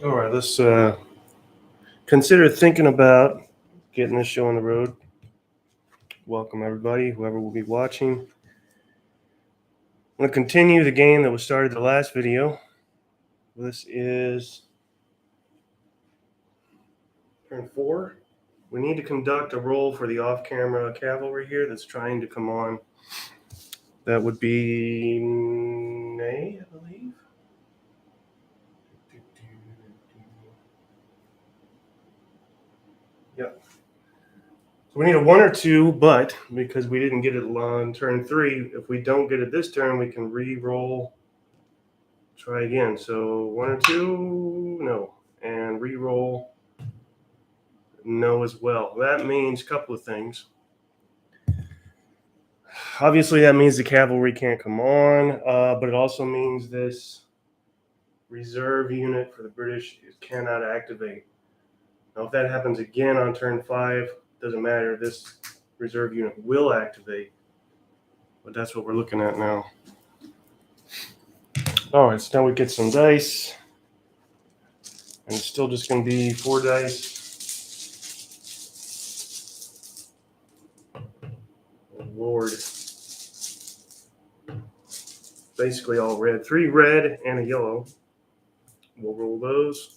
All right, let's consider thinking about getting this show on the road. Welcome, everybody, whoever will be watching. I'm going to continue the game that was started the last video. This is turn 4. We need to conduct a roll for the off-camera cavalry here that's trying to come on. That would be Nay, I believe. Yep. So we need a 1 or 2, but because we didn't get it on turn 3, if we don't get it this turn, we can re-roll. Try again. So 1 or 2, no. And re-roll, no as well. That means a couple of things. Obviously, that means the cavalry can't come on, but it also means this reserve unit for the British cannot activate. Now, if that happens again on turn 5, doesn't matter. This reserve unit will activate, but that's what we're looking at now. All right, so now we get some dice, and it's still just going to be 4 dice. Oh, Lord. Basically all red. 3 red and a yellow. We'll roll those.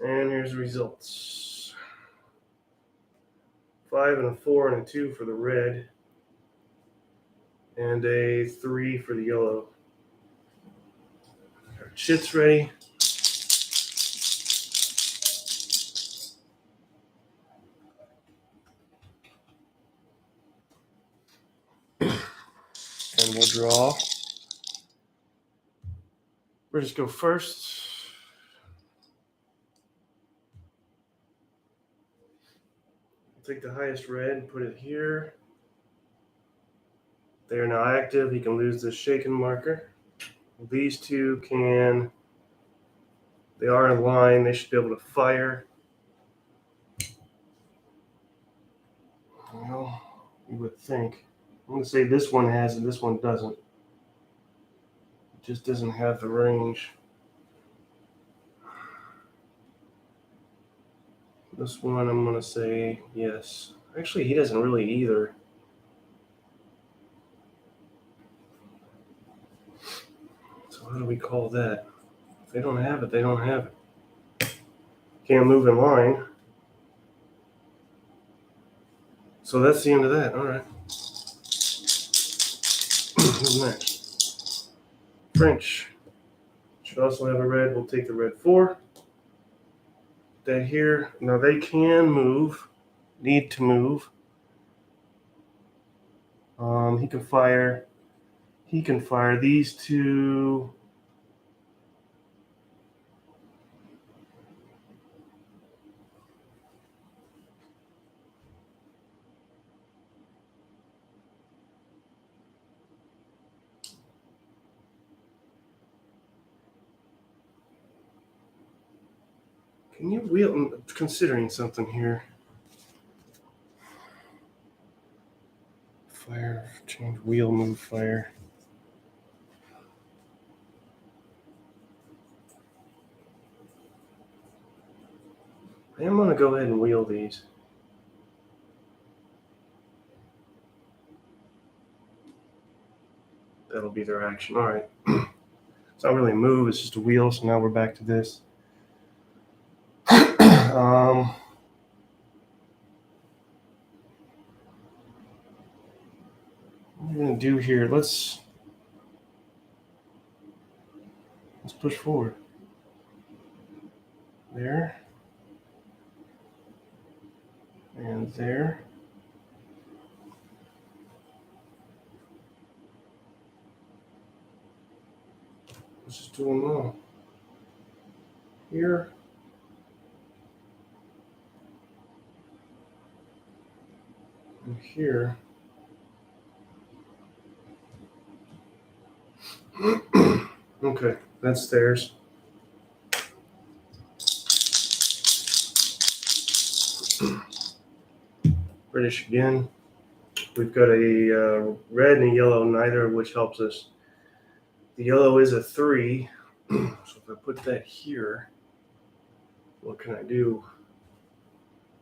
And here's the results. 5 and a 4 and a 2 for the red. And a 3 for the yellow. Our chits ready. And we'll draw. British go first. Take the highest red and put it here. They are now active. He can lose this shaken marker. These two can, they are in line. They should be able to fire. Well, you would think. I'm going to say this one has it, this one doesn't. It just doesn't have the range. This one, I'm going to say yes. Actually, he doesn't really either. So how do we call that? If they don't have it, they don't have it. Can't move in line. So that's the end of that. All right. Who's next? French. Should also have a red. We'll take the red 4. That here. Now they can move. Need to move. He can fire. He can fire these two. Can you wheel? I'm considering something here. Fire, change wheel, move fire. I am going to go ahead and wheel these. That'll be their action. All right. It's not really a move, it's just a wheel, so now we're back to this. What we're going to do here, let's push forward. There. And there. Let's just do them all. Here. And here. Okay, that's theirs. British again. We've got a red and a yellow, neither of which helps us. The yellow is a 3, so if I put that here, what can I do?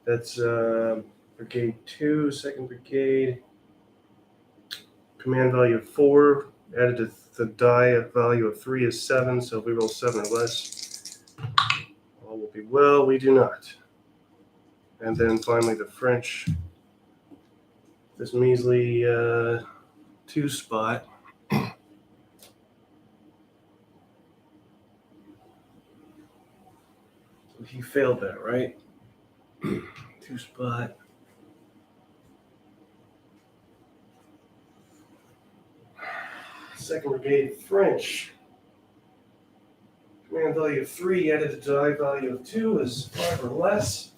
That's Brigade 2, 2nd Brigade. Command value of 4, added to the die value of 3 is 7, so if we roll 7 or less, all will be well. We do not. And then finally the French, this measly 2 spot. He failed that, right? 2 spot. Second Brigade French. Command value of 3 added to die value of 2 is 5 or less.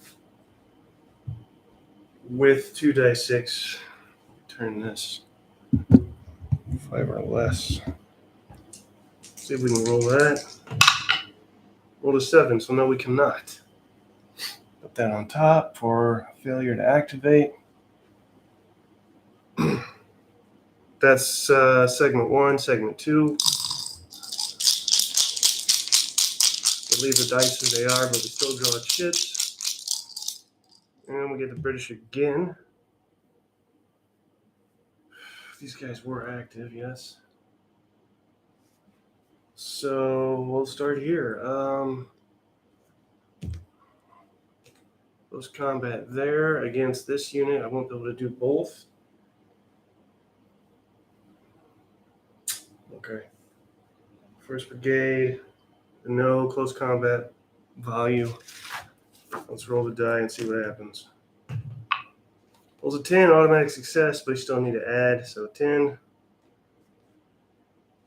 With 2 die 6. Turn this 5 or less. See if we can roll that. Roll a 7, so no, we cannot. Put that on top for failure to activate. That's segment 1, segment 2. We'll leave the dice as they are, but we still draw chips. And we get the British again. These guys were active, yes. So we'll start here. Close combat there against this unit. I won't be able to do both. Okay. First Brigade, no close combat value. Let's roll the die and see what happens. Rolls a 10, automatic success, but you still need to add. So 10,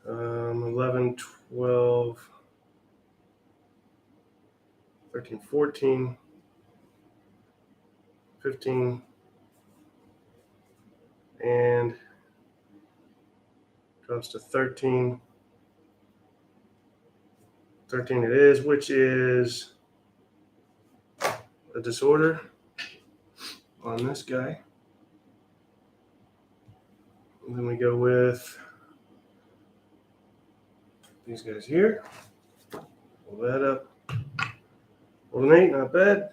11, 12, 13, 14, 15, and drops to 13. 13 it is, which is a disorder on this guy. And then we go with these guys here. Pull that up. Roll an 8, not bad.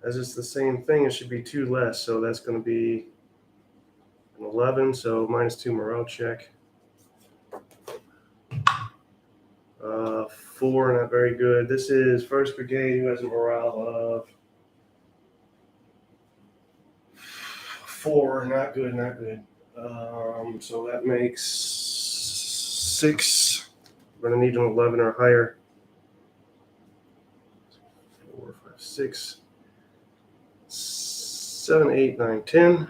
As it's the same thing, it should be 2 less, so that's going to be an 11, so -2 morale check. 4, not very good. This is 1st Brigade, who has a morale of 4, not good, not good. So that makes 6. We're going to need an 11 or higher. 4, 5, 6, 7, 8, 9, 10.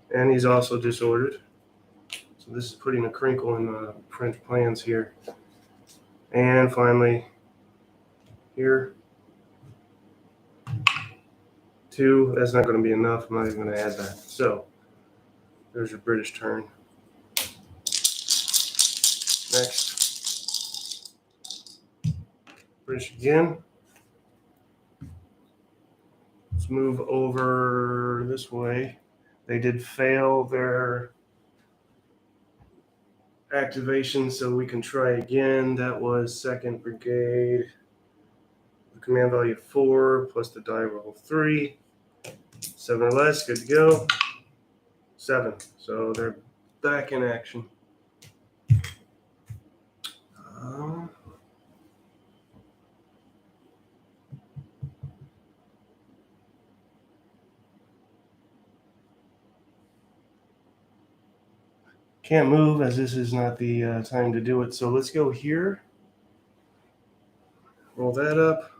And he's also disordered. So this is putting a crinkle in the French plans here. And finally, here, 2. That's not going to be enough. I'm not even going to add that. So There's your British turn. Next. British again. Let's move over this way. They did fail their activation, so we can try again. That was 2nd Brigade. The command value 4 plus the die roll 3. 7 or less, good to go. 7. So they're back in action. Can't move as this is not the time to do it. So let's go here. Roll that up.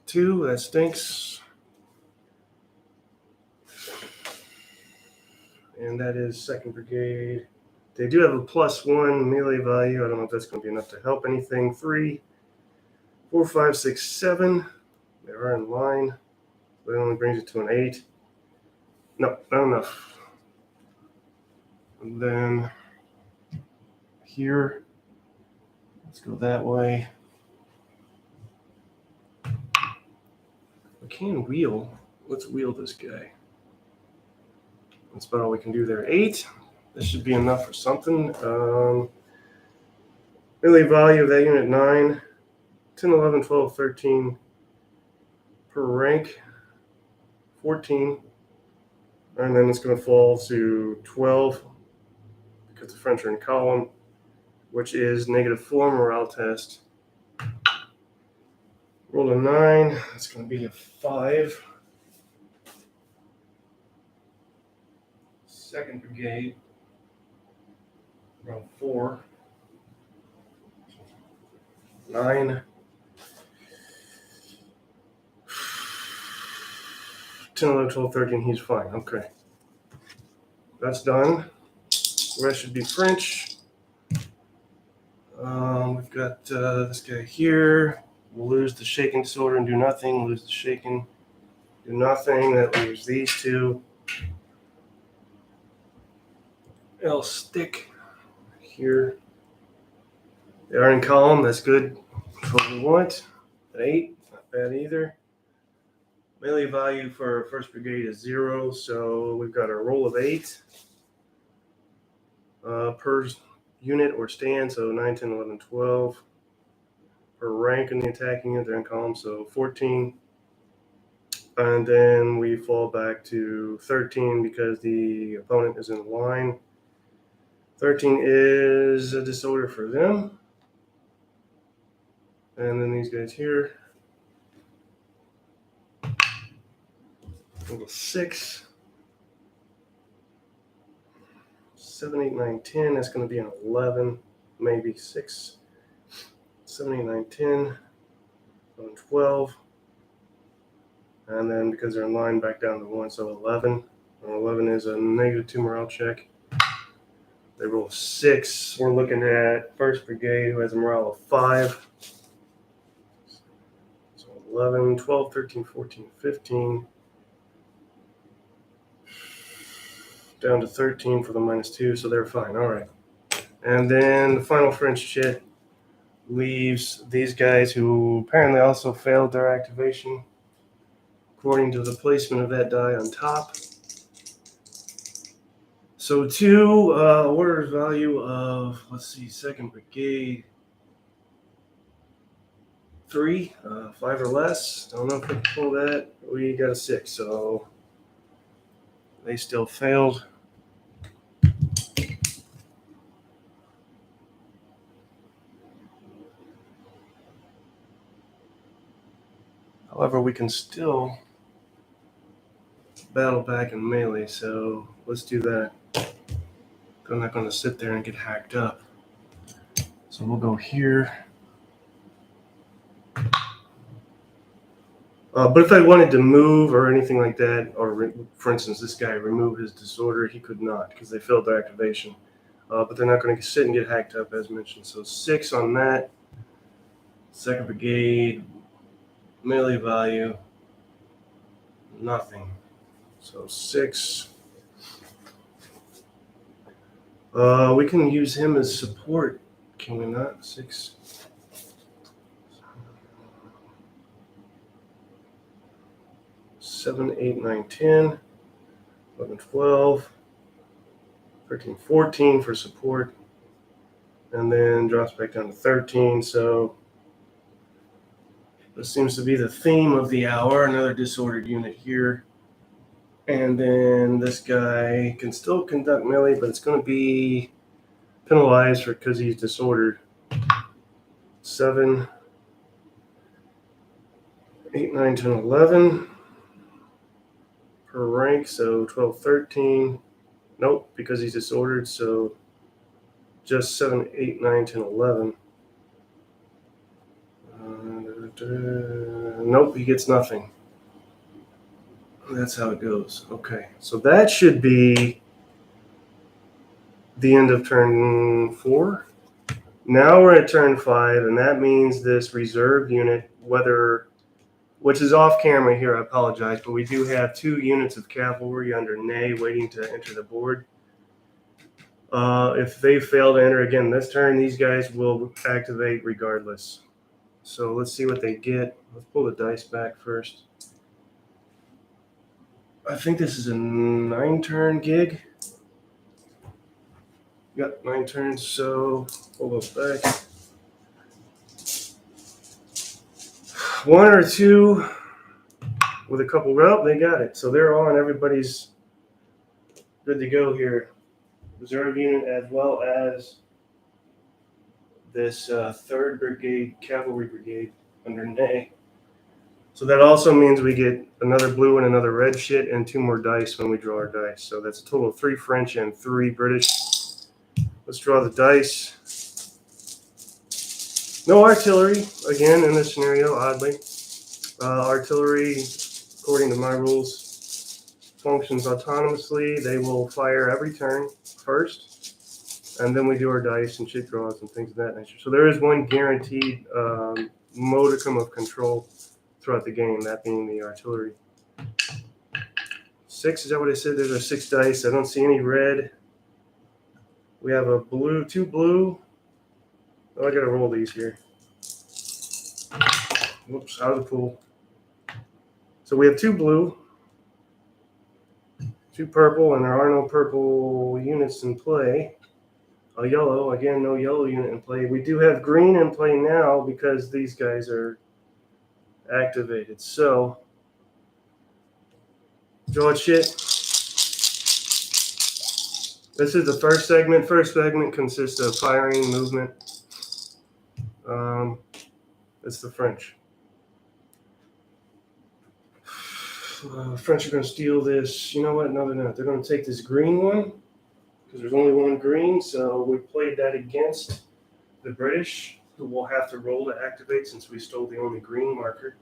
2, that stinks. And that is 2nd Brigade. They do have a +1 melee value. I don't know if that's going to be enough to help anything. 3, 4, 5, 6, 7. They are in line. That only brings it to an 8. No, not enough. And then here, let's go that way. We can wheel. Let's wheel this guy. That's about all we can do there. 8. This should be enough for something. Melee value of that unit 9. 10, 11, 12, 13 per rank. 14. And then it's going to fall to 12 because the French are in column, which is -4 morale test. Roll a 9. That's going to be a 5. 2nd Brigade. Roll 4. 9. 10, 11, 12, 13. He's fine. Okay. That's done. The rest should be French. We've got this guy here. We'll lose the shaken disorder and do nothing. Lose the shaken, do nothing. That leaves these 2. L stick here. They are in column. That's good. That's what we want. An 8. Not bad either. Melee value for 1st Brigade is 0. So we've got a roll of 8 per unit or stand. So 9, 10, 11, 12. Per rank in the attacking unit, they're in column, so 14. And then we fall back to 13 because the opponent is in line. 13 is a disorder for them. And then these guys here. Level 6. 7, 8, 9, 10. That's going to be an 11, maybe 6. 7, 8, 9, 10, 11, 12. And then because they're in line, back down to 1, so 11. And 11 is a -2 morale check. They roll 6. We're looking at 1st Brigade, who has a morale of 5. So 11, 12, 13, 14, 15. Down to 13 for the -2, so they're fine. All right. And then the final French shit leaves these guys who apparently also failed their activation according to the placement of that die on top. So 2 orders value of, let's see, 2nd Brigade, 3, 5 or less. Don't know if we can pull that. We got a 6, so they still failed. However, we can still battle back in melee, so let's do that. I'm not going to sit there and get hacked up. So we'll go here. But if I wanted to move or anything like that, or for instance, this guy remove his disorder, he could not because they failed their activation. But they're not going to sit and get hacked up as mentioned. So 6 on that. 2nd Brigade, melee value, nothing. So 6. We can use him as support, can we not? 6. 7, 8, 9, 10, 11, 12, 13, 14 for support, and then drops back down to 13. So this seems to be the theme of the hour. Another disordered unit here. And then this guy can still conduct melee, but it's going to be penalized because he's disordered. 7, 8, 9, 10, 11 per rank. So 12, 13. Nope, because he's disordered. So just 7, 8, 9, 10, 11. Nope, he gets nothing. That's how it goes. Okay, so that should be the end of turn 4. Now we're at turn 5, and that means this reserve unit, which is off camera here, I apologize, but we do have 2 units of cavalry under Ney waiting to enter the board. If they fail to enter again this turn, these guys will activate regardless. So let's see what they get. Let's pull the dice back first. I think this is a 9-turn gig. Yep, 9 turns, so pull those back. 1 or 2 with a couple, well, they got it. So they're on, everybody's good to go here. Reserve unit as well as this 3rd Brigade, Cavalry Brigade under Ney. So that also means we get another blue and another red shit and 2 more dice when we draw our dice. So that's a total of 3 French and 3 British. Let's draw the dice. No artillery, again, in this scenario, oddly. Artillery, according to my rules, functions autonomously. They will fire every turn first, and then we do our dice and shit draws and things of that nature. So there is one guaranteed modicum of control throughout the game, that being the artillery. 6, is that what I said? There's our 6 dice. I don't see any red. We have a blue, 2 blue. Oh, I gotta roll these here. Whoops, out of the pool. So we have 2 blue, 2 purple, and there are no purple units in play. A yellow, again, no yellow unit in play. We do have green in play now because these guys are activated. So, draw shit. This is the first segment. First segment consists of firing, movement. It's the French. French are going to steal this. You know what? No, they're not. They're going to take this green one because there's only one green. So we played that against the British, who will have to roll to activate since we stole the only green marker.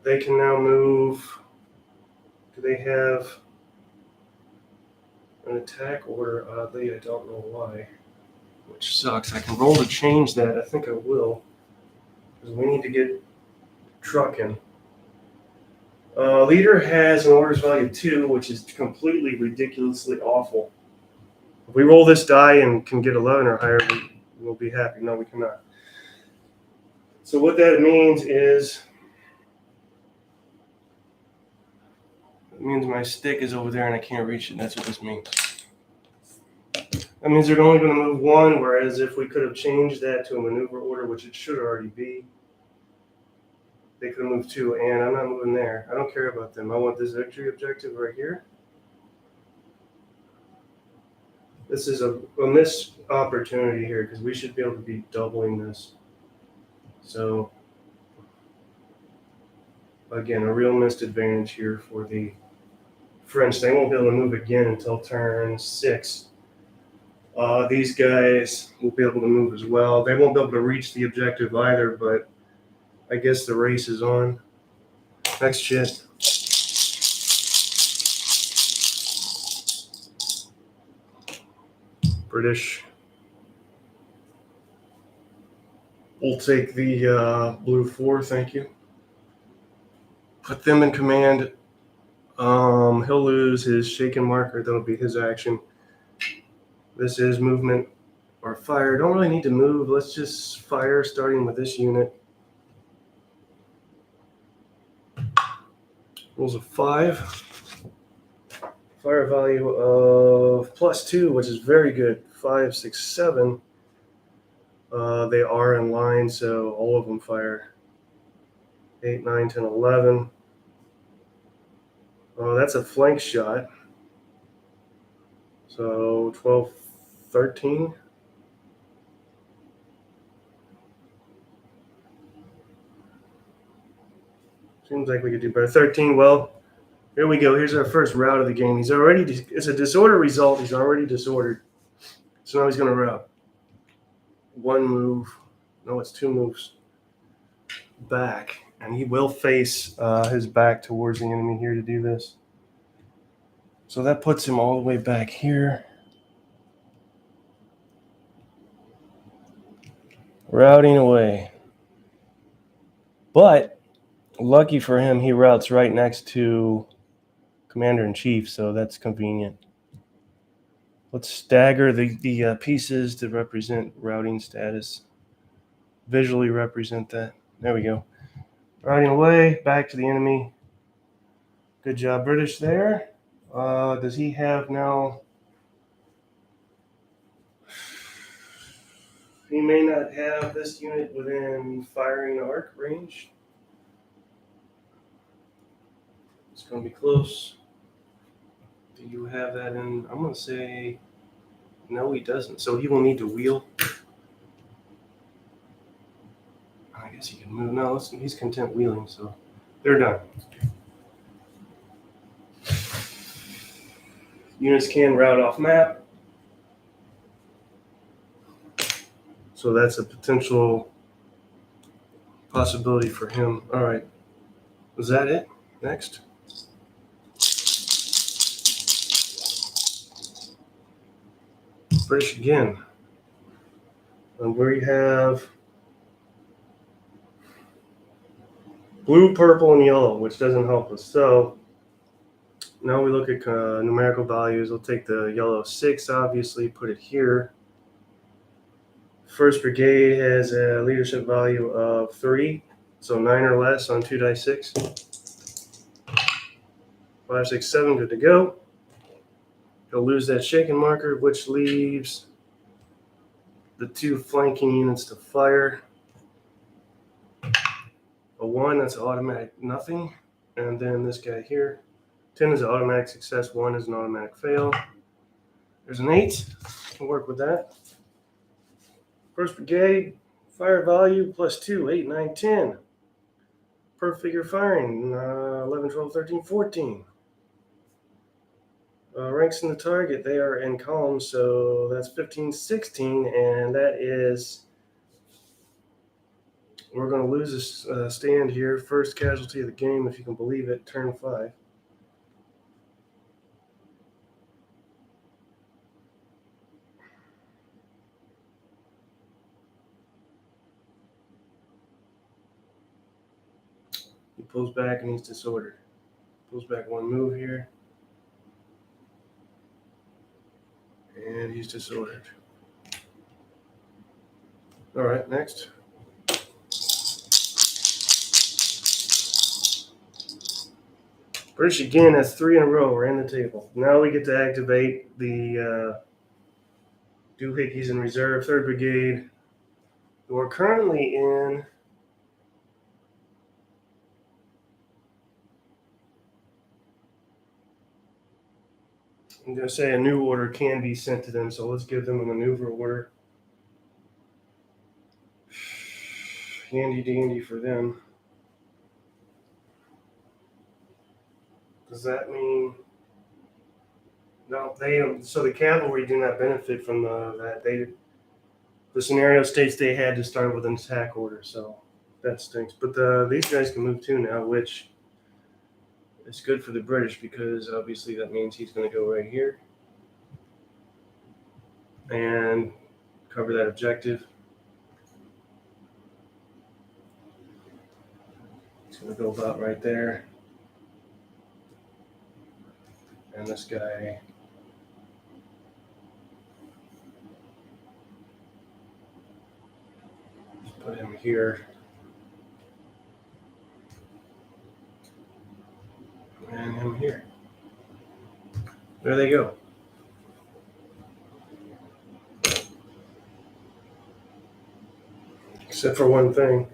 They can now move. Do they have an attack order? Oddly, I don't know why, which sucks. I can roll to change that. I think I will, because we need to get trucking. Leader has an orders value 2, which is completely ridiculously awful. If we roll this die and can get 11 or higher, we'll be happy. No, we cannot. So what that means is, it means my stick is over there and I can't reach it. That's what this means. That means they're only going to move 1, whereas if we could have changed that to a maneuver order, which it should already be, they could have moved 2, and I'm not moving there. I don't care about them. I want this victory objective right here. This is a missed opportunity here because we should be able to be doubling this. So, again, a real missed advantage here for the French. They won't be able to move again until turn 6. These guys will be able to move as well. They won't be able to reach the objective either, but I guess the race is on. Next shit. British. We'll take the blue 4, thank you. Put them in command. He'll lose his shaken marker. That'll be his action. This is movement or fire. Don't really need to move. Let's just fire starting with this unit. Rolls a 5. Fire value of +2, which is very good. 5, 6, 7. They are in line, so all of them fire. 8, 9, 10, 11. That's a flank shot. So 12, 13. Seems like we could do better. 13, well, here we go. Here's our first route of the game. It's a disorder result. He's already disordered. So now he's going to route. One move. No, it's 2 moves back. And he will face his back towards the enemy here to do this. So that puts him all the way back here. Routing away. But lucky for him, he routes right next to Commander-in-Chief, so that's convenient. Let's stagger the pieces to represent routing status. Visually represent that. There we go. Routing away, back to the enemy. Good job, British there. Does he have now... He may not have this unit within firing arc range. It's going to be close. Do you have that in? I'm going to say no, he doesn't. So he will need to wheel. I guess he can move. No, he's content wheeling, so they're done. Units can route off map. So that's a potential possibility for him. All right. Was that it? Next. British again. And we have blue, purple, and yellow, which doesn't help us. So now we look at numerical values. We'll take the yellow 6, obviously, put it here. First Brigade has a leadership value of 3, so 9 or less on 2 dice 6. 5, 6, 7, good to go. He'll lose that shaken marker, which leaves the 2 flanking units to fire. A 1, that's automatic nothing. And then this guy here. 10 is an automatic success, 1 is an automatic fail. There's an 8. We'll work with that. First Brigade, fire value +2, 8, 9, 10. Per figure firing, 11, 12, 13, 14. Ranks in the target, they are in columns, so that's 15, 16, and that is, we're going to lose this stand here. First casualty of the game, if you can believe it, turn 5. He pulls back and he's disordered. Pulls back 1 move here. And he's disordered. All right, next. British again, that's 3 in a row. We're in the table. Now we get to activate the doohickeys in reserve, 3rd Brigade. We're currently in I'm going to say a new order can be sent to them, so let's give them a maneuver order. Handy dandy for them. Does that mean no? They don't. So the cavalry do not benefit from that. The scenario states they had to start with an attack order, so that stinks. But these guys can move too now, which is good for the British because obviously that means he's going to go right here and cover that objective. He's going to go about right there. And this guy Put him here. And him here. There they go. Except for one thing.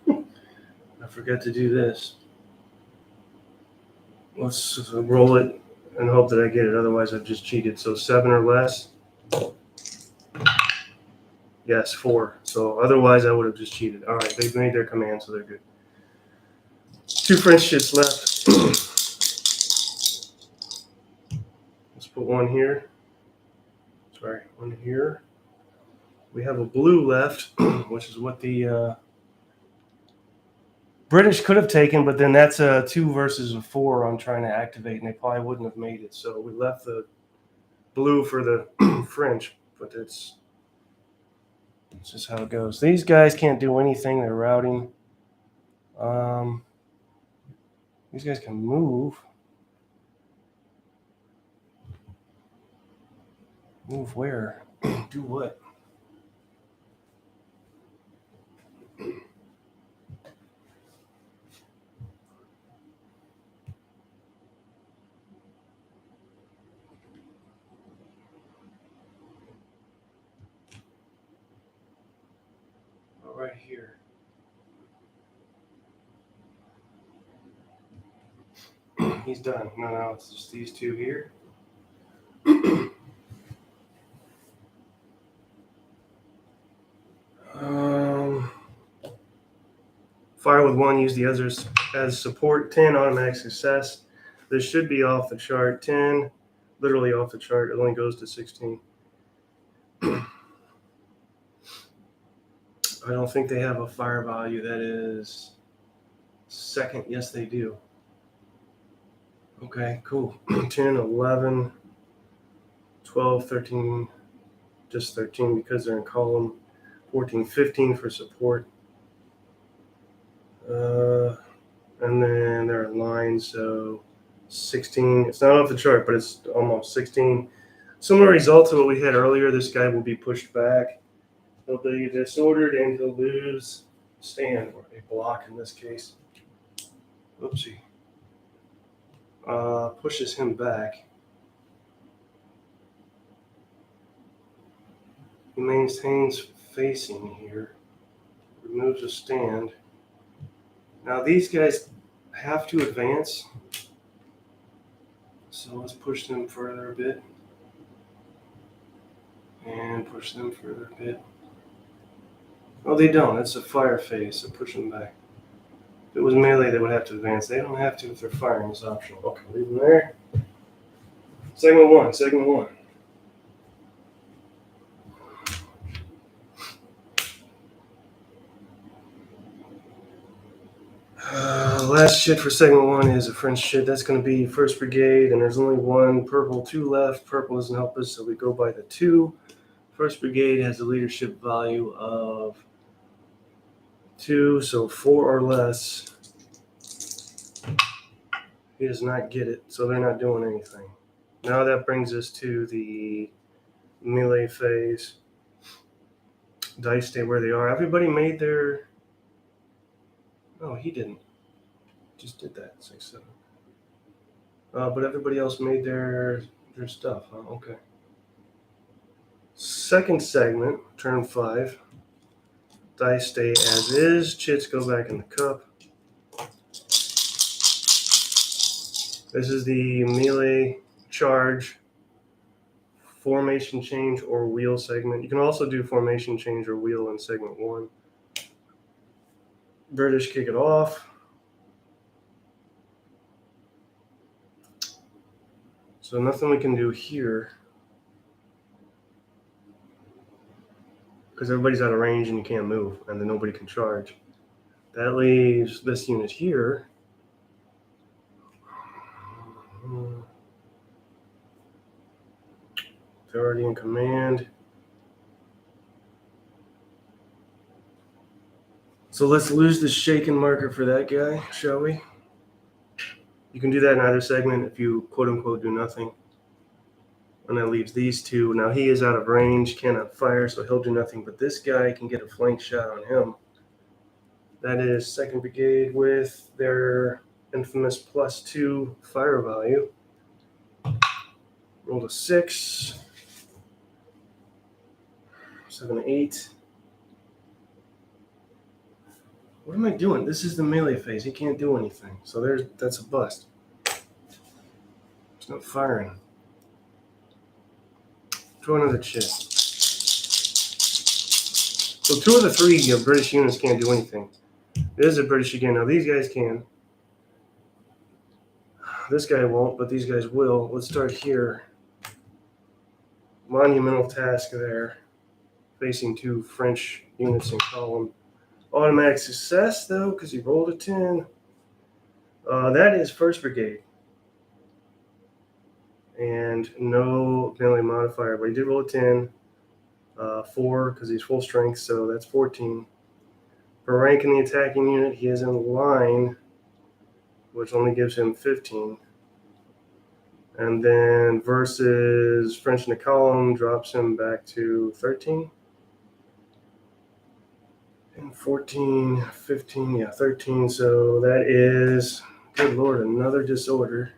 I forgot to do this. Let's roll it and hope that I get it. Otherwise, I've just cheated. So 7 or less. Yes, 4. So otherwise, I would have just cheated. All right, they've made their command, so they're good. 2 French shits left. Let's put one here. Sorry, one here. We have a blue left, which is what the British could have taken, but then that's a 2 versus a 4 on trying to activate, and they probably wouldn't have made it. So we left the blue for the French, but it's just how it goes. These guys can't do anything. They're routing. These guys can move. Move where? Do what? Right here. He's done. No, it's just these 2 here. Fire with 1, use the others as support. 10, automatic success. This should be off the chart. 10, literally off the chart. It only goes to 16. I don't think they have a fire value that is second. Yes, they do. Okay, cool. 10, 11, 12, 13, just 13 because they're in column. 14, 15 for support. And then they're in line, so 16. It's not off the chart, but it's almost 16. Similar result to what we had earlier. This guy will be pushed back. He'll be disordered and he'll lose stand, or a block in this case. Oopsie. Pushes him back. He maintains facing here. Removes a stand. Now these guys have to advance. So let's push them further a bit. And push them further a bit. Oh, they don't. It's a fire phase, so push them back. If it was melee, they would have to advance. They don't have to if they're firing. It's optional. Okay, leave them there. Segment 1. Last shit for segment 1 is a French shit. That's going to be 1st Brigade, and there's only 1 purple, 2 left. Purple doesn't help us, so we go by the 2. 1st Brigade has a leadership value of 2, so 4 or less. He does not get it, so they're not doing anything. Now that brings us to the melee phase. Dice stay where they are. Everybody made their... Oh, he didn't. Just did that. 6, 7. But everybody else made their stuff. Huh? Okay. Second segment, turn 5. Dice stay as is. Chits go back in the cup. This is the melee charge, formation change, or wheel segment. You can also do formation change or wheel in segment 1. British kick it off. So nothing we can do here because everybody's out of range and you can't move, and then nobody can charge. That leaves this unit here. They're already in command. So let's lose the shaken marker for that guy, shall we? You can do that in either segment if you quote-unquote do nothing. And that leaves these two. Now he is out of range, cannot fire, so he'll do nothing. But this guy can get a flank shot on him. That is 2nd Brigade with their infamous +2 fire value. Rolled a 6. 7, 8. What am I doing? This is the melee phase. He can't do anything. So that's a bust. There's no firing. Throw another chip. So 2 of the 3 British units can't do anything. It is a British again. Now these guys can. This guy won't, but these guys will. Let's start here. Monumental task there. Facing 2 French units in column. Automatic success, though, because he rolled a 10. That is 1st Brigade. And no melee modifier, but he did roll a 10. 4, because he's full strength, so that's 14. For rank in the attacking unit, he is in line, which only gives him 15. And then versus French in the column drops him back to 13. And 14, 15, yeah, 13. So that is, good Lord, another disorder.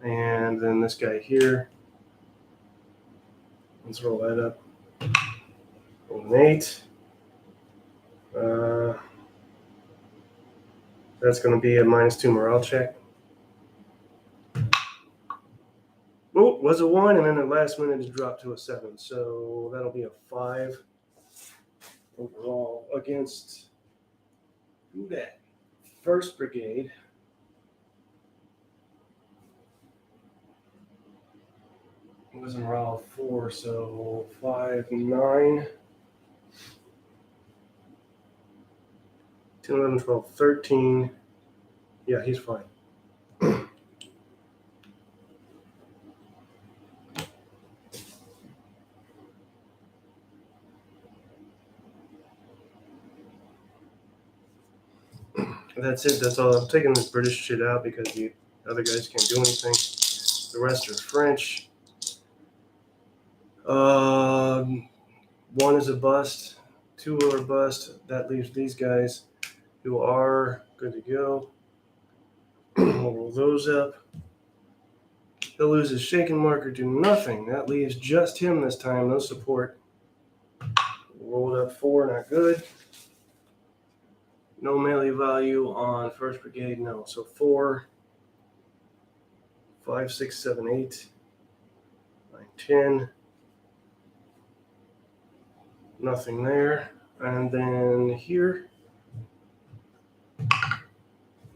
And then this guy here. Let's roll that up. Roll an 8. That's going to be a -2 morale check. Oh, was a 1, and then at last minute it dropped to a 7. So that'll be a 5 overall against who that? 1st Brigade. It was in morale 4, so 5, 9. 10, 11, 12, 13. Yeah, he's fine. That's it. That's all. I'm taking this British shit out because the other guys can't do anything. The rest are French. 1 is a bust. 2 are a bust. That leaves these guys who are good to go. We'll roll those up. He'll lose his shaken marker to nothing. That leaves just him this time. No support. Rolled up 4, not good. No melee value on 1st Brigade, no. So 4, 5, 6, 7, 8, 9, 10. Nothing there. And then here.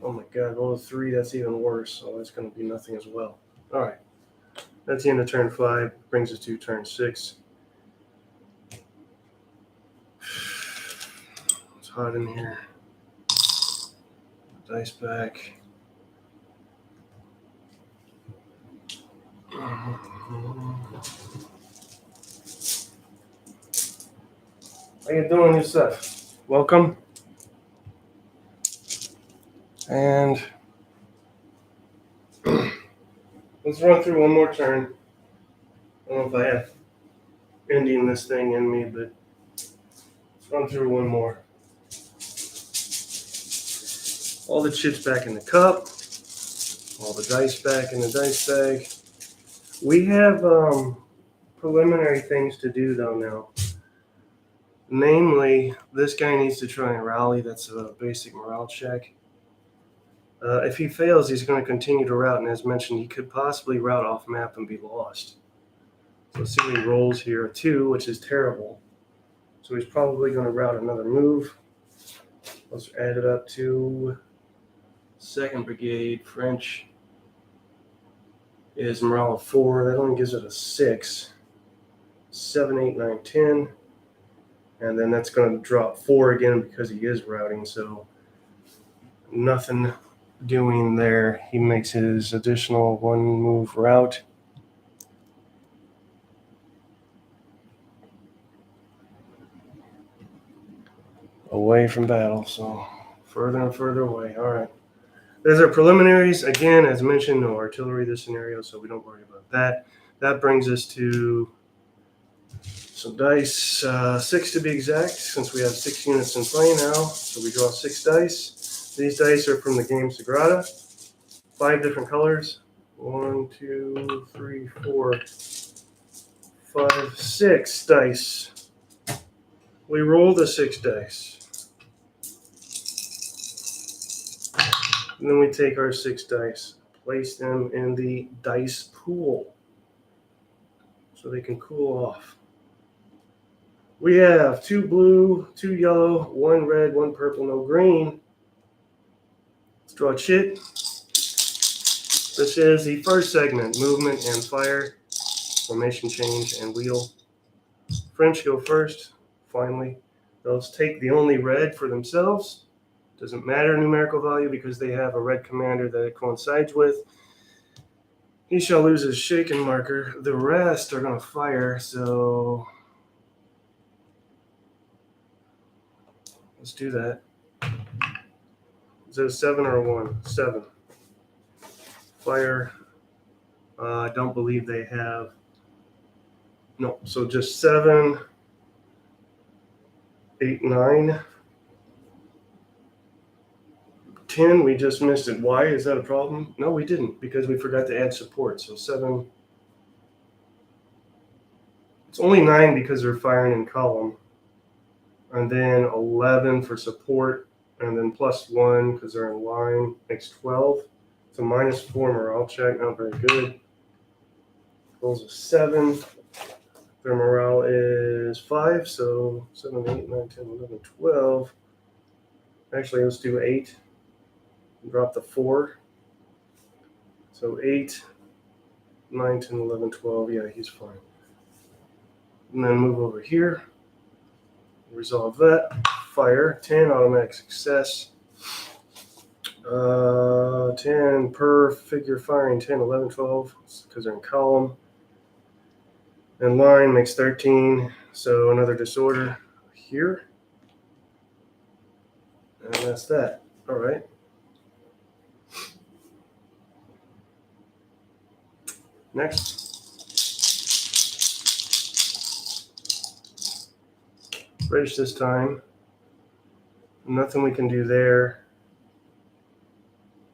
Oh my God, roll a 3, that's even worse. So that's going to be nothing as well. All right. That's the end of turn 5. Brings us to turn 6. It's hot in here. Dice back. How you doing, Yusuf? Welcome. And let's run through one more turn. I don't know if I have ending this thing in me, but let's run through one more. All the chips back in the cup. All the dice back in the dice bag. We have preliminary things to do, though, now. Namely, this guy needs to try and rally. That's a basic morale check. If he fails, he's going to continue to route, and as mentioned, he could possibly route off map and be lost. So let's see what he rolls here. A 2, which is terrible. So he's probably going to route another move. Let's add it up to 2nd Brigade, French. Is morale of 4. That only gives it a 6. 7, 8, 9, 10. And then that's going to drop 4 again because he is routing. So nothing doing there. He makes his additional 1 move route. Away from battle. So further and further away. All right. There's our preliminaries. Again, as mentioned, no artillery this scenario, so we don't worry about that. That brings us to some dice, 6 to be exact, since we have 6 units in play now. So we draw 6 dice. These dice are from the game Sagrada. 5 different colors. 1, 2, 3, 4, 5, 6 dice. We roll the 6 dice. And then we take our 6 dice, place them in the dice pool so they can cool off. We have 2 blue, 2 yellow, 1 red, 1 purple, no green. Let's draw a chit. This is the first segment, movement and fire, formation change, and wheel. French go first, finally. They'll take the only red for themselves. Doesn't matter numerical value because they have a red commander that it coincides with. He shall lose his shaken marker. The rest are going to fire, so let's do that. Is it a 7 or a 1? 7. Fire. I don't believe they have. No, so just 7, 8, 9. 10, we just missed it. Why? Is that a problem? No, we didn't, because we forgot to add support. So 7. It's only 9 because they're firing in column. And then 11 for support. And then plus 1 because they're in line. Makes 12. So minus 4 morale check. Not very good. Rolls a 7. Their morale is 5. So 7, 8, 9, 10, 11, 12. Actually, let's do 8. Drop the 4. So 8, 9, 10, 11, 12. Yeah, he's fine. And then move over here. Resolve that. Fire. 10, automatic success. 10 per figure firing. 10, 11, 12. Because they're in column. And line makes 13. So another disorder here. And that's that. All right. Next. British this time. Nothing we can do there.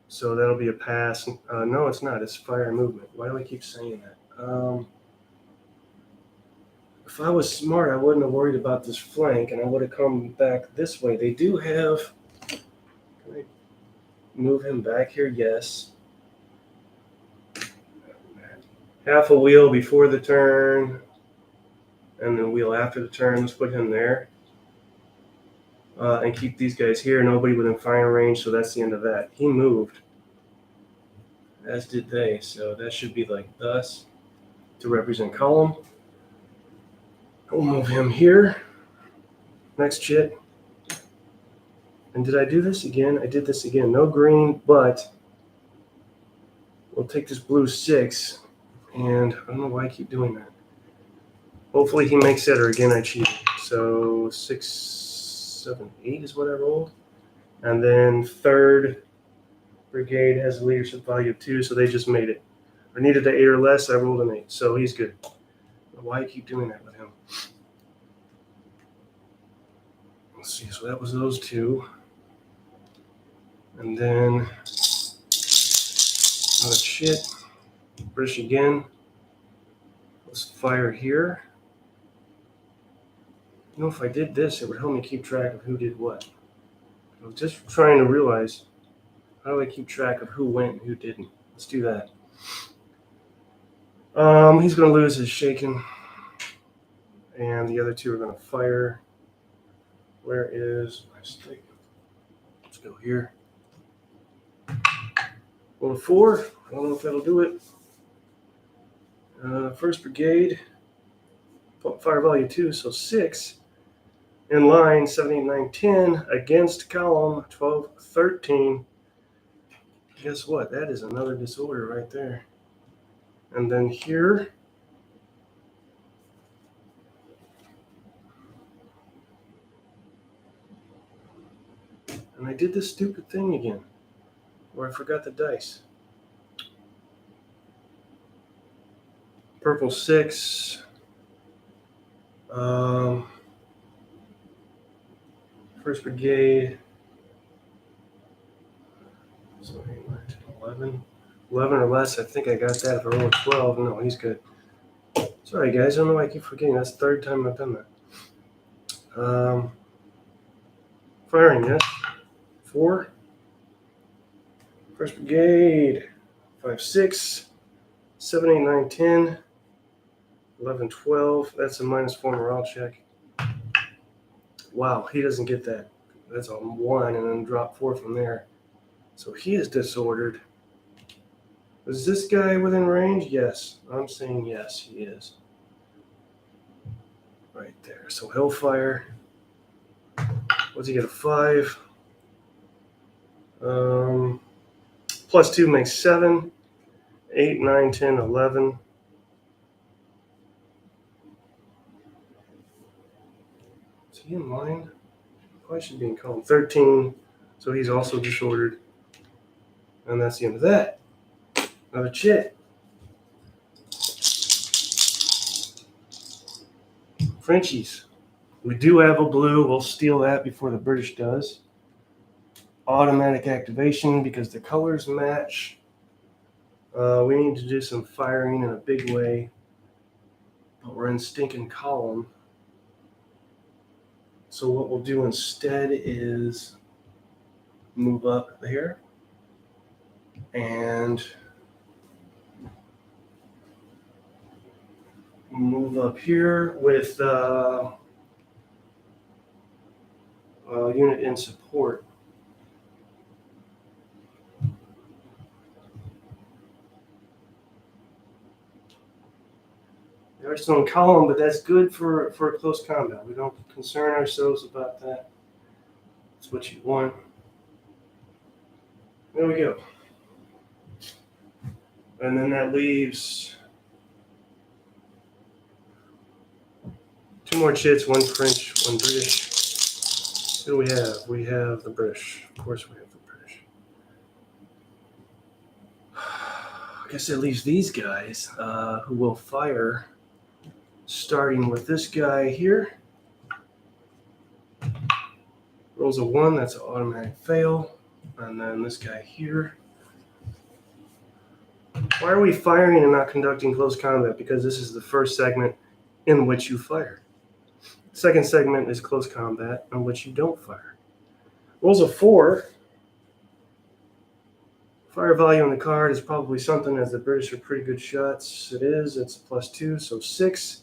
So that'll be a pass. No, it's not. It's fire movement. Why do I keep saying that? If I was smart, I wouldn't have worried about this flank, and I would have come back this way. They do have... Can I move him back here? Yes. Half a wheel before the turn, and then wheel after the turn. Let's put him there. And keep these guys here. Nobody within firing range, so that's the end of that. He moved, as did they. So that should be like thus to represent column. We'll move him here. Next chit. And did I do this again? I did this again. No green, but we'll take this blue 6. And I don't know why I keep doing that. Hopefully he makes it, or again I cheated. So 6, 7, 8 is what I rolled. And then 3rd Brigade has a leadership value of 2, so they just made it. I needed an 8 or less, I rolled an 8. So he's good. Why I keep doing that with him? Let's see, so that was those 2. And then another chit. British again. Let's fire here. You know, if I did this, it would help me keep track of who did what. I was just trying to realize, how do I keep track of who went and who didn't? Let's do that. He's going to lose his shaken. And the other 2 are going to fire. Where is my stick? Let's go here. Roll a 4. I don't know if that'll do it. 1st Brigade. Fire value 2, so 6. In line, 7, 8, 9, 10. Against column, 12, 13. Guess what? That is another disorder right there. And then here. And I did this stupid thing again, where I forgot the dice. Purple 6. First Brigade. So 8, 9, 10, 11. 11 or less. I think I got that. If I roll 12, no, he's good. Sorry, guys. I don't know why I keep forgetting. That's the third time I've done that. Firing, yes. 4. First Brigade. 5, 6. 7, 8, 9, 10. 11, 12. That's a -4 morale check. Wow, he doesn't get that. That's a 1 and then drop 4 from there. So he is disordered. Is this guy within range? Yes. I'm saying yes, he is. Right there. So he'll fire. What's he get? A 5. +2 makes 7. 8, 9, 10, 11. Is he in line? Probably should be in column. 13. So he's also disordered. And that's the end of that. Another chit. Frenchies. We do have a blue. We'll steal that before the British does. Automatic activation because the colors match. We need to do some firing in a big way. But we're in stinking column. So what we'll do instead is move up here. And move up here with unit in support. They are still in column, but that's good for close combat. We don't concern ourselves about that. That's what you want. There we go. And then that leaves 2 more chits, 1 French, 1 British. Who do we have? We have the British. Of course we have the British. I guess that leaves these guys who will fire, starting with this guy here. Rolls a 1, that's an automatic fail. And then this guy here. Why are we firing and not conducting close combat? Because this is the first segment in which you fire. Second segment is close combat in which you don't fire. Rolls a 4. Fire value on the card is probably something, as the British are pretty good shots. It is. It's a +2, so 6.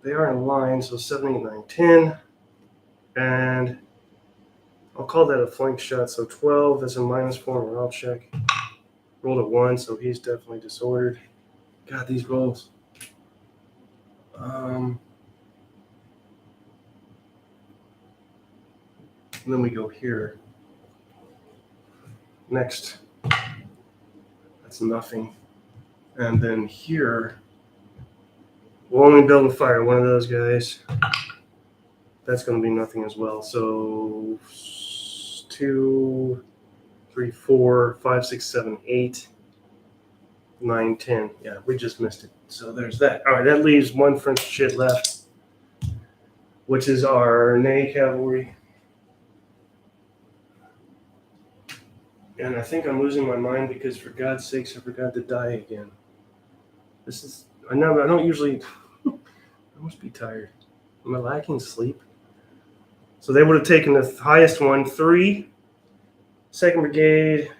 They are in line, so 7, 8, 9, 10. And I'll call that a flank shot, so 12. That's a -4 morale check. Rolled a 1, so he's definitely disordered. God, these rolls. And then we go here. Next. That's nothing. And then here, we'll only be able to fire one of those guys. That's going to be nothing as well. So 2, 3, 4, 5, 6, 7, 8, 9, 10. Yeah, we just missed it. So there's that. All right, that leaves 1 French chit left, which is our Ney cavalry. And I think I'm losing my mind because, for God's sakes, I forgot to die again. This is, I don't usually, I must be tired. Am I lacking sleep? So they would have taken the highest one, 3. Second Brigade,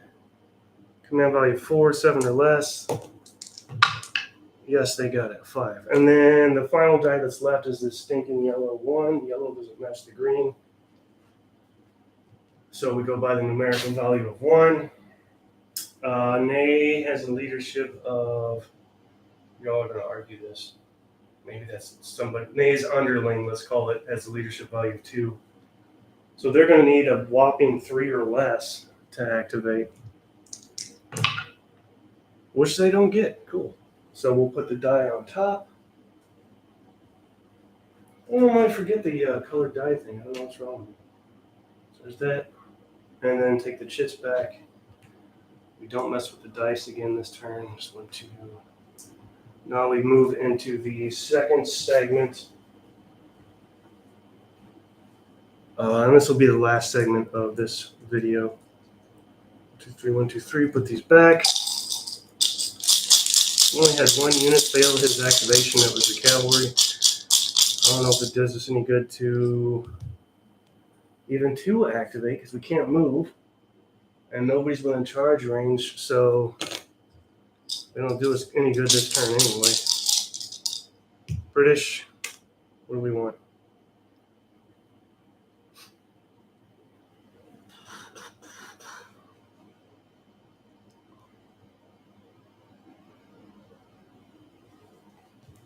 command value 4, 7 or less. Yes, they got it, 5. And then the final die that's left is this stinking yellow 1. Yellow doesn't match the green. So we go by the numerical value of 1. Ney has a leadership of, y'all are going to argue this. Maybe that's somebody. Ney's underling, let's call it, has a leadership value of 2. So they're going to need a whopping 3 or less to activate, which they don't get. Cool. So we'll put the die on top. Oh, I might forget the colored die thing. I don't know what's wrong with me. So there's that. And then take the chits back. We don't mess with the dice again this turn. Just 1, 2, Now we move into the second segment. And this will be the last segment of this video. 2, 3, 1, 2, 3. Put these back. We only had one unit fail his activation. That was the cavalry. I don't know if it does us any good to even to activate because we can't move. And nobody's within charge range, so they don't do us any good this turn anyway. British, what do we want?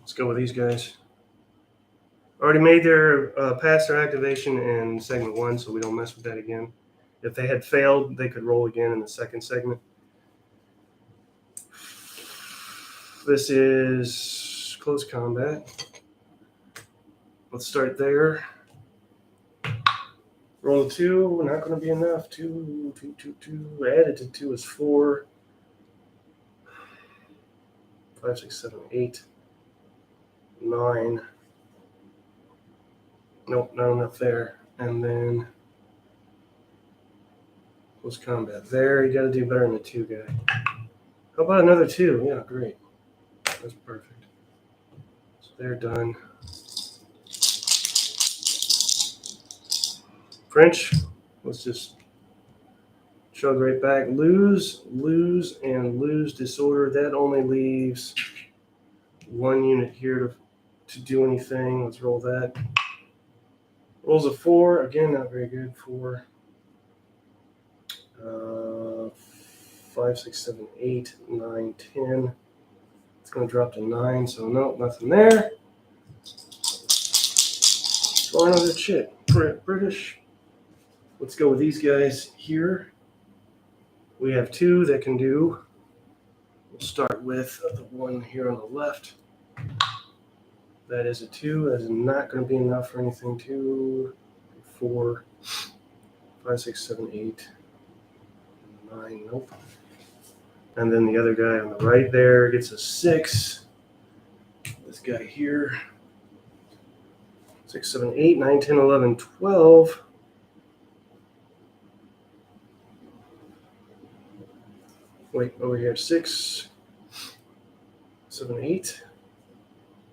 Let's go with these guys. Already made their pass their activation in segment 1, so we don't mess with that again. If they had failed, they could roll again in the second segment. This is close combat. Let's start there. Roll a 2, not going to be enough. 2, 2, 2, 2. Added to 2 is 4. 5, 6, 7, 8, 9. Nope, not enough there. And then close combat there. You got to do better than the 2 guy. How about another 2? Yeah, great. That's perfect. So they're done. French, let's just chug right back. Lose, and lose disorder. That only leaves 1 unit here to do anything. Let's roll that. Rolls a 4. Again, not very good. 4. 5, 6, 7, 8, 9, 10. It's going to drop to 9, so no, nothing there. Throwing another shit. British. Let's go with these guys here. We have 2 that can do. We'll start with the one here on the left. That is a 2. That is not going to be enough for anything. 2, 4, 5, 6, 7, 8, 9. Nope. And then the other guy on the right there gets a 6. This guy here. 6, 7, 8, 9, 10, 11, 12. Wait, over here. 6, 7, 8,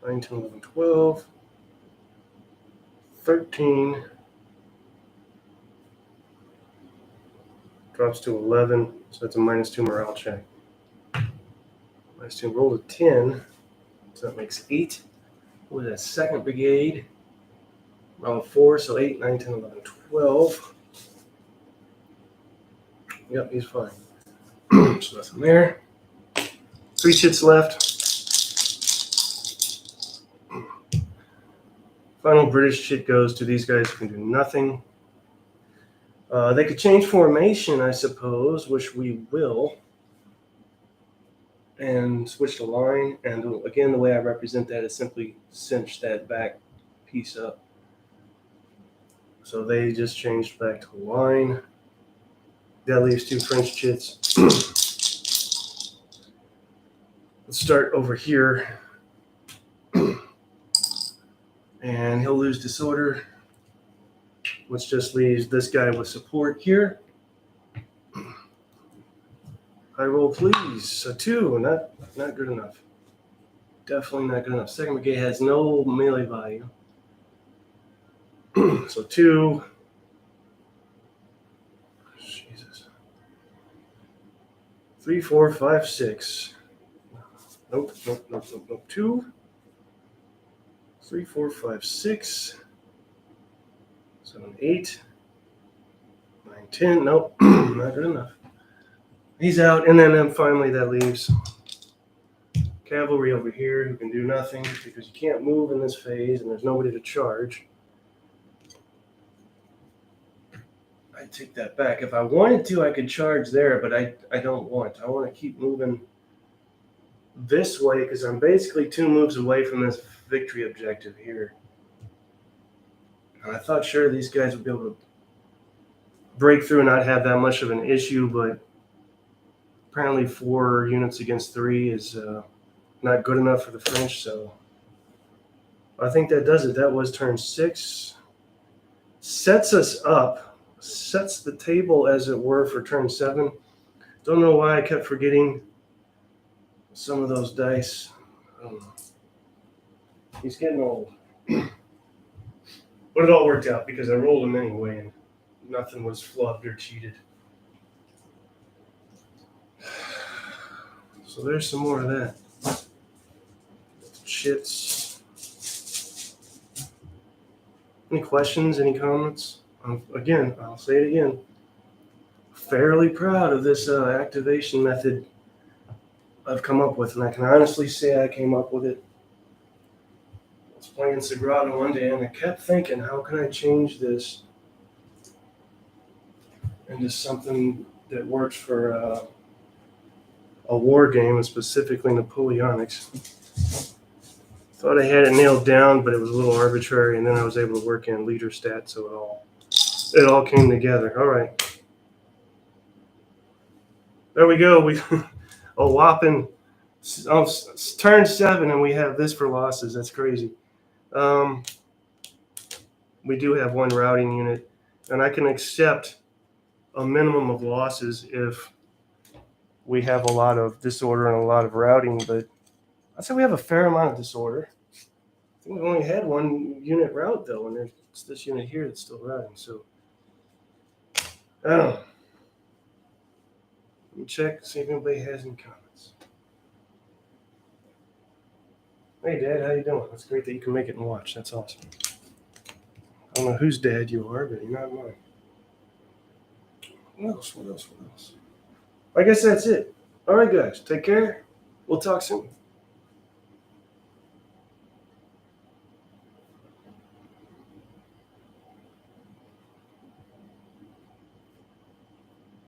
9, 10, 11, 12, 13. Drops to 11, so that's a -2 morale check. -2, roll a 10, so that makes 8. With a second brigade, roll 4, so 8, 9, 10, 11, 12. Yep, he's fine. So nothing there. 3 chits left. Final British chit goes to these guys who can do nothing. They could change formation, I suppose, which we will. And switch the line. And again, the way I represent that is simply cinch that back piece up. So they just changed back to line. That leaves 2 French chits. Let's start over here. And he'll lose disorder, which just leaves this guy with support here. High roll, please. A 2, not good enough. Definitely not good enough. Second brigade has no melee value. So 2. Jesus. 3, 4, 5, 6. Nope. 2. 3, 4, 5, 6. 7, 8. 9, 10. Nope. Not good enough. He's out, and then finally that leaves cavalry over here who can do nothing because you can't move in this phase and there's nobody to charge. I take that back. If I wanted to, I could charge there, but I don't want. I want to keep moving this way because I'm basically 2 moves away from this victory objective here. And I thought sure these guys would be able to break through and not have that much of an issue, but apparently 4 units against 3 is not good enough for the French, so I think that does it. That was turn 6. Sets us up, sets the table, as it were, for turn 7. Don't know why I kept forgetting some of those dice. He's getting old. But it all worked out because I rolled them anyway and nothing was flubbed or cheated. So there's some more of that. Shits. Any questions? Any comments? Again, I'll say it again. Fairly proud of this activation method I've come up with, and I can honestly say I came up with it. I was playing Sagrada one day, and I kept thinking, how can I change this into something that works for a war game, and specifically Napoleonics. Thought I had it nailed down, but it was a little arbitrary, and then I was able to work in leader stats, so it all came together. All right. There we go. We a whopping turn 7, and we have this for losses. That's crazy. We do have one routing unit, and I can accept a minimum of losses if we have a lot of disorder and a lot of routing, but I'd say we have a fair amount of disorder. I think we only had one unit route, though, and it's this unit here that's still routing. So, I don't know. Let me check, see if anybody has any comments. Hey, Dad, how you doing? That's great that you can make it and watch. That's awesome. I don't know whose dad you are, but you're not mine. What else? I guess that's it. All right, guys. Take care. We'll talk soon.